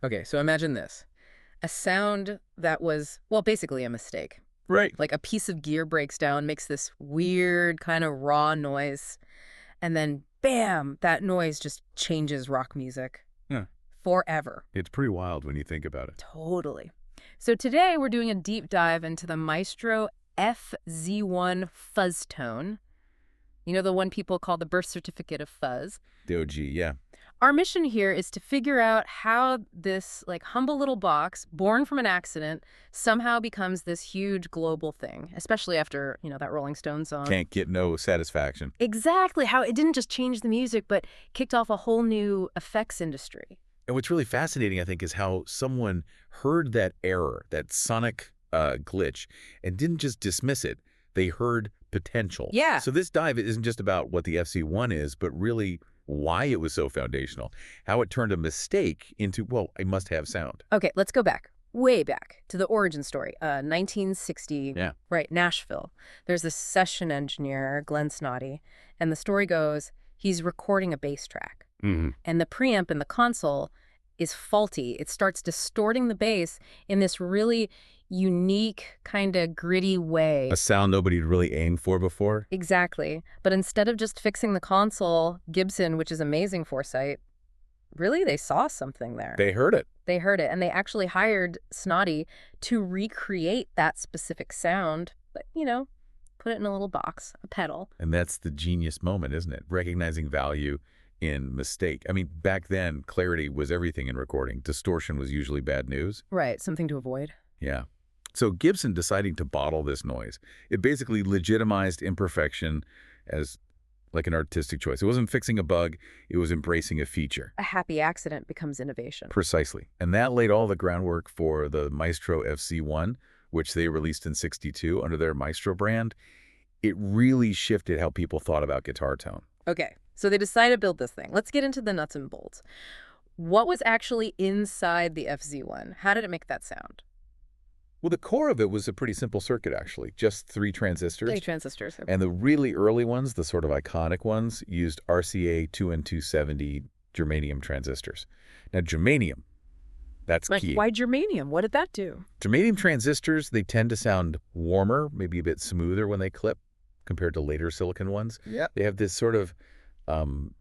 Okay, so imagine this. A sound that was, well, basically a mistake. Right. Like a piece of gear breaks down, makes this weird kind of raw noise, and then bam, that noise just changes rock music Yeah. forever. It's pretty wild when you think about it. Totally. So today we're doing a deep dive into the Maestro FZ1 fuzz tone. You know, the one people call the birth certificate of fuzz. The OG, yeah. Our mission here is to figure out how this like humble little box, born from an accident, somehow becomes this huge global thing, especially after, that Rolling Stones song. Can't get no satisfaction. Exactly, how it didn't just change the music, but kicked off a whole new effects industry. And what's really fascinating, I think, is how someone heard that error, that sonic glitch, and didn't just dismiss it. They heard potential. Yeah. So this dive isn't just about what the FC1 is, but really why it was so foundational, how it turned a mistake into, well, a must-have sound. Okay, let's go back, way back, to the origin story. 1960, Yeah. right, Nashville. There's this session engineer, Glenn Snoddy, and the story goes he's recording a bass track. Mm-hmm. And the preamp in the console is faulty. It starts distorting the bass in this really unique, kind of gritty way. A sound nobody'd really aimed for before? Exactly. But instead of just fixing the console, Gibson, which is amazing foresight, really, they saw something there. They heard it. They heard it, and they actually hired Snoddy to recreate that specific sound, but, put it in a little box, a pedal. And that's the genius moment, isn't it? Recognizing value in mistake. I mean, back then, clarity was everything in recording. Distortion was usually bad news. Right, something to avoid. Yeah. So Gibson deciding to bottle this noise, it basically legitimized imperfection as like an artistic choice. It wasn't fixing a bug, it was embracing a feature. A happy accident becomes innovation. Precisely. And that laid all the groundwork for the Maestro FC1, which they released in '62 under their Maestro brand. It really shifted how people thought about guitar tone. Okay, so they decided to build this thing. Let's get into the nuts and bolts. What was actually inside the FZ1? How did it make that sound? Well, the core of it was a pretty simple circuit, actually. Just 3 transistors. 3 transistors. Okay. And the really early ones, the sort of iconic ones, used RCA 2N270 germanium transistors. Now, germanium, that's key. Why germanium? What did that do? Germanium transistors, they tend to sound warmer, maybe a bit smoother when they clip compared to later silicon ones. Yeah. They have this sort of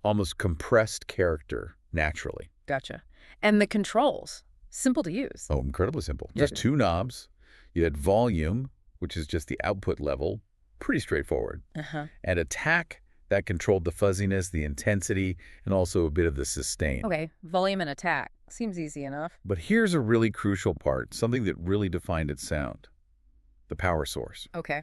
almost compressed character naturally. Gotcha. And the controls, simple to use. Oh, incredibly simple. Yeah. Just 2 knobs. You had volume, which is just the output level, pretty straightforward. And attack, that controlled the fuzziness, the intensity, and also a bit of the sustain. Okay, volume and attack. Seems easy enough. But here's a really crucial part, something that really defined its sound. The power source. Okay.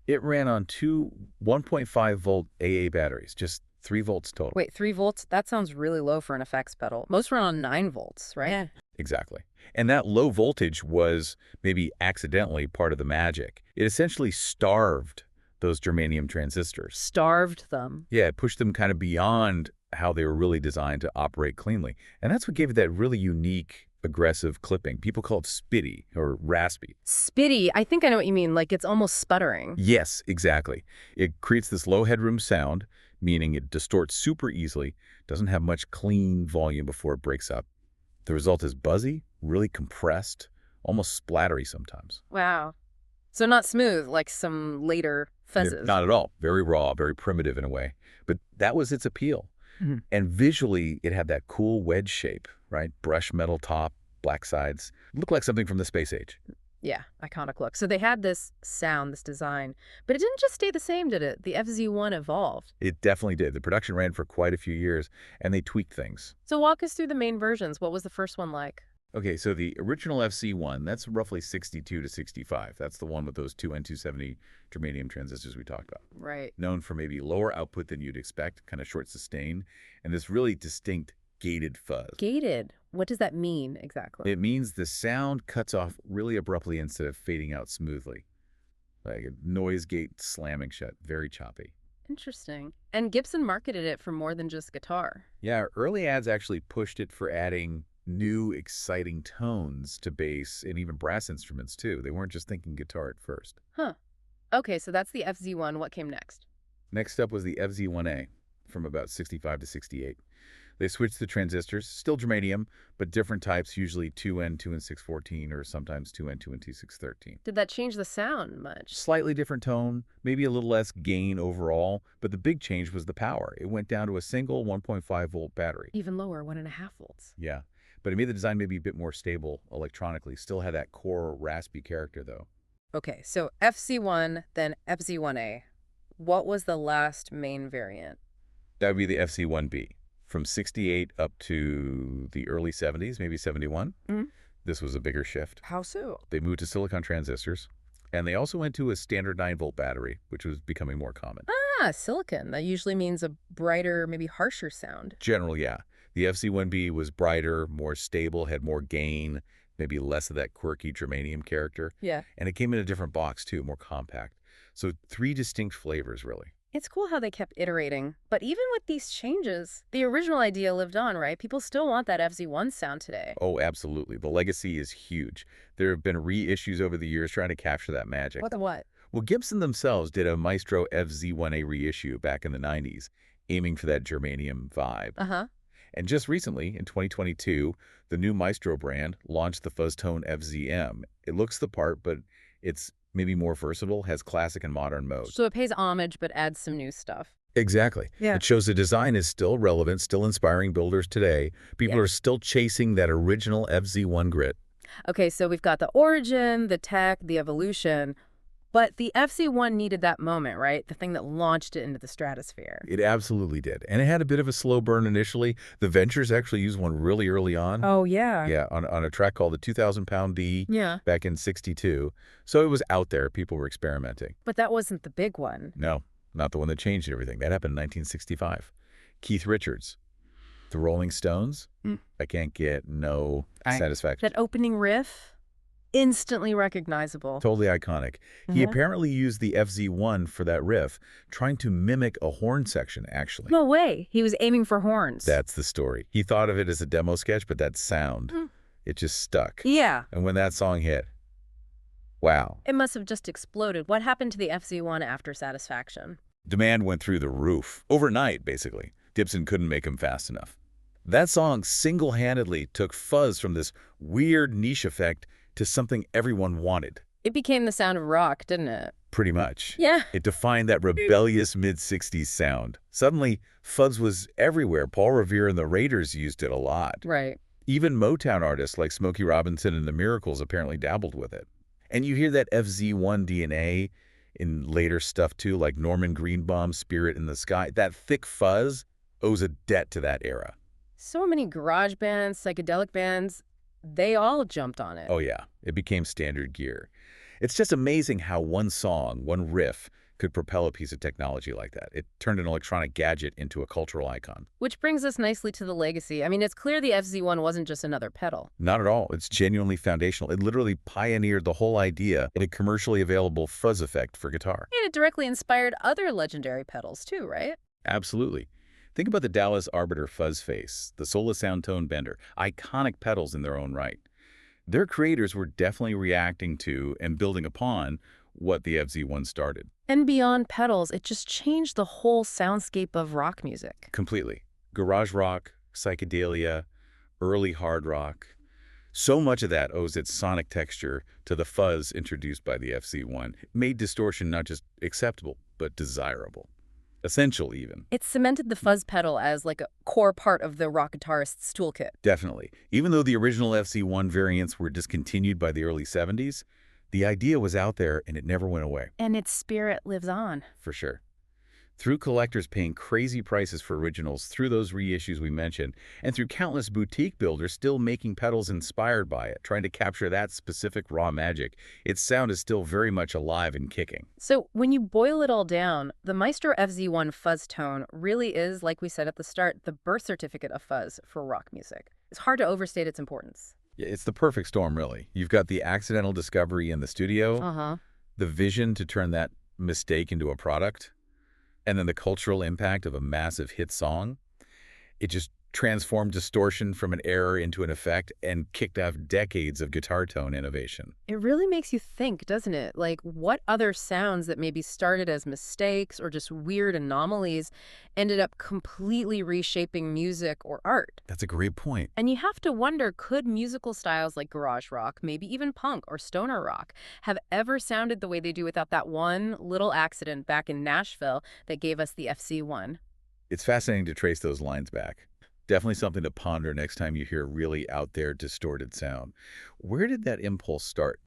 It ran on 2 1.5-volt AA batteries, just 3 volts total. Wait, 3 volts? That sounds really low for an effects pedal. Most run on 9 volts, right? Yeah. Exactly. And that low voltage was maybe accidentally part of the magic. It essentially starved those germanium transistors. Starved them. Yeah, it pushed them kind of beyond how they were really designed to operate cleanly. And that's what gave it that really unique, aggressive clipping. People call it spitty or raspy. Spitty, I think I know what you mean. Like it's almost sputtering. Yes, exactly. It creates this low headroom sound, meaning it distorts super easily, doesn't have much clean volume before it breaks up. The result is buzzy, really compressed, almost splattery sometimes. Wow. So not smooth like some later fuzzes. Not at all. Very raw, very primitive in a way. But that was its appeal. Mm-hmm. And visually, it had that cool wedge shape, right? Brushed metal top, black sides. It looked like something from the space age. Yeah, iconic look. So they had this sound, this design, but it didn't just stay the same, did it? The FZ1 evolved. It definitely did. The production ran for quite a few years, and they tweaked things. So walk us through the main versions. What was the first one like? Okay, so the original FC1, that's roughly 62 to 65. That's the one with those 2 N270 germanium transistors we talked about. Right. Known for maybe lower output than you'd expect, kind of short sustain, and this really distinct gated fuzz. Gated? What does that mean exactly? It means the sound cuts off really abruptly instead of fading out smoothly. Like a noise gate slamming shut, very choppy. Interesting. And Gibson marketed it for more than just guitar. Yeah, early ads actually pushed it for adding new, exciting tones to bass and even brass instruments, too. They weren't just thinking guitar at first. Huh. Okay, so that's the FZ1. What came next? Next up was the FZ1A from about 65 to 68. They switched the transistors, still germanium, but different types, usually 2N, 2N614, or sometimes 2N, 2N2613. Did that change the sound much? Slightly different tone, maybe a little less gain overall, but the big change was the power. It went down to a single 1.5-volt battery. Even lower, 1.5 volts. Yeah, but it made the design maybe a bit more stable electronically. Still had that core raspy character, though. Okay, so FC1, then FZ1A. What was the last main variant? That would be the FC1B. From 68 up to the early 70s, maybe 71, this was a bigger shift. How so? They moved to silicon transistors, and they also went to a standard 9-volt battery, which was becoming more common. Ah, silicon. That usually means a brighter, maybe harsher sound. Generally, yeah. The FC1B was brighter, more stable, had more gain, maybe less of that quirky germanium character. Yeah. And it came in a different box, too, more compact. So 3 distinct flavors, really. It's cool how they kept iterating. But even with these changes, the original idea lived on, right? People still want that FZ1 sound today. Oh, absolutely. The legacy is huge. There have been reissues over the years trying to capture that magic. What the what? Well, Gibson themselves did a Maestro FZ1A reissue back in the 90s, aiming for that germanium vibe. Uh-huh. And just recently, in 2022, the new Maestro brand launched the Fuzztone FZM. It looks the part, but it's maybe more versatile, has classic and modern modes. So it pays homage but adds some new stuff. Exactly. Yeah. It shows the design is still relevant, still inspiring builders today. People are still chasing that original FZ1 grit. Okay, so we've got the origin, the tech, the evolution, but the FC1 needed that moment, right? The thing that launched it into the stratosphere. It absolutely did. And it had a bit of a slow burn initially. The Ventures actually used one really early on. Oh, yeah. Yeah, on a track called the 2,000-pound D Yeah. back in '62. So it was out there. People were experimenting. But that wasn't the big one. No, not the one that changed everything. That happened in 1965. Keith Richards, the Rolling Stones. I can't get no satisfaction. That opening riff, instantly recognizable. Totally iconic. He apparently used the FZ1 for that riff, trying to mimic a horn section, actually. No way. He was aiming for horns. That's the story. He thought of it as a demo sketch, but that sound, it just stuck. Yeah. And when that song hit, wow. It must have just exploded. What happened to the FC1 after Satisfaction? Demand went through the roof. Overnight, basically. Gibson couldn't make him fast enough. That song single-handedly took Fuzz from this weird niche effect to something everyone wanted. It became the sound of rock, didn't it? Pretty much. Yeah. It defined that rebellious mid-'60s sound. Suddenly, Fuzz was everywhere. Paul Revere and the Raiders used it a lot. Right. Even Motown artists like Smokey Robinson and the Miracles apparently dabbled with it. And you hear that FZ1 DNA in later stuff too, like Norman Greenbaum's Spirit in the Sky. That thick fuzz owes a debt to that era. So many garage bands, psychedelic bands, they all jumped on it. Oh yeah, it became standard gear. It's just amazing how one song, one riff, could propel a piece of technology like that. It turned an electronic gadget into a cultural icon. Which brings us nicely to the legacy. I mean, it's clear the FZ1 wasn't just another pedal. Not at all. It's genuinely foundational. It literally pioneered the whole idea of a commercially available fuzz effect for guitar. And it directly inspired other legendary pedals too, right? Absolutely. Think about the Dallas Arbiter fuzz face, the Sola Sound Tone Bender, iconic pedals in their own right. Their creators were definitely reacting to and building upon what the FZ1 started. And beyond pedals, it just changed the whole soundscape of rock music. Completely. Garage rock, psychedelia, early hard rock. So much of that owes its sonic texture to the fuzz introduced by the FZ1. It made distortion not just acceptable, but desirable. Essential, even. It cemented the fuzz pedal as like a core part of the rock guitarist's toolkit. Definitely. Even though the original FC1 variants were discontinued by the early 70s, the idea was out there and it never went away. And its spirit lives on. For sure. Through collectors paying crazy prices for originals, through those reissues we mentioned, and through countless boutique builders still making pedals inspired by it, trying to capture that specific raw magic, its sound is still very much alive and kicking. So when you boil it all down, the Maestro FZ1 fuzz tone really is, like we said at the start, the birth certificate of fuzz for rock music. It's hard to overstate its importance. Yeah, it's the perfect storm, really. You've got the accidental discovery in the studio, the vision to turn that mistake into a product, and then the cultural impact of a massive hit song. It just transformed distortion from an error into an effect and kicked off decades of guitar tone innovation. It really makes you think, doesn't it? Like, what other sounds that maybe started as mistakes or just weird anomalies ended up completely reshaping music or art? That's a great point. And you have to wonder, could musical styles like garage rock, maybe even punk or stoner rock, have ever sounded the way they do without that one little accident back in Nashville that gave us the FC1? It's fascinating to trace those lines back. Definitely something to ponder next time you hear really out there distorted sound. Where did that impulse start?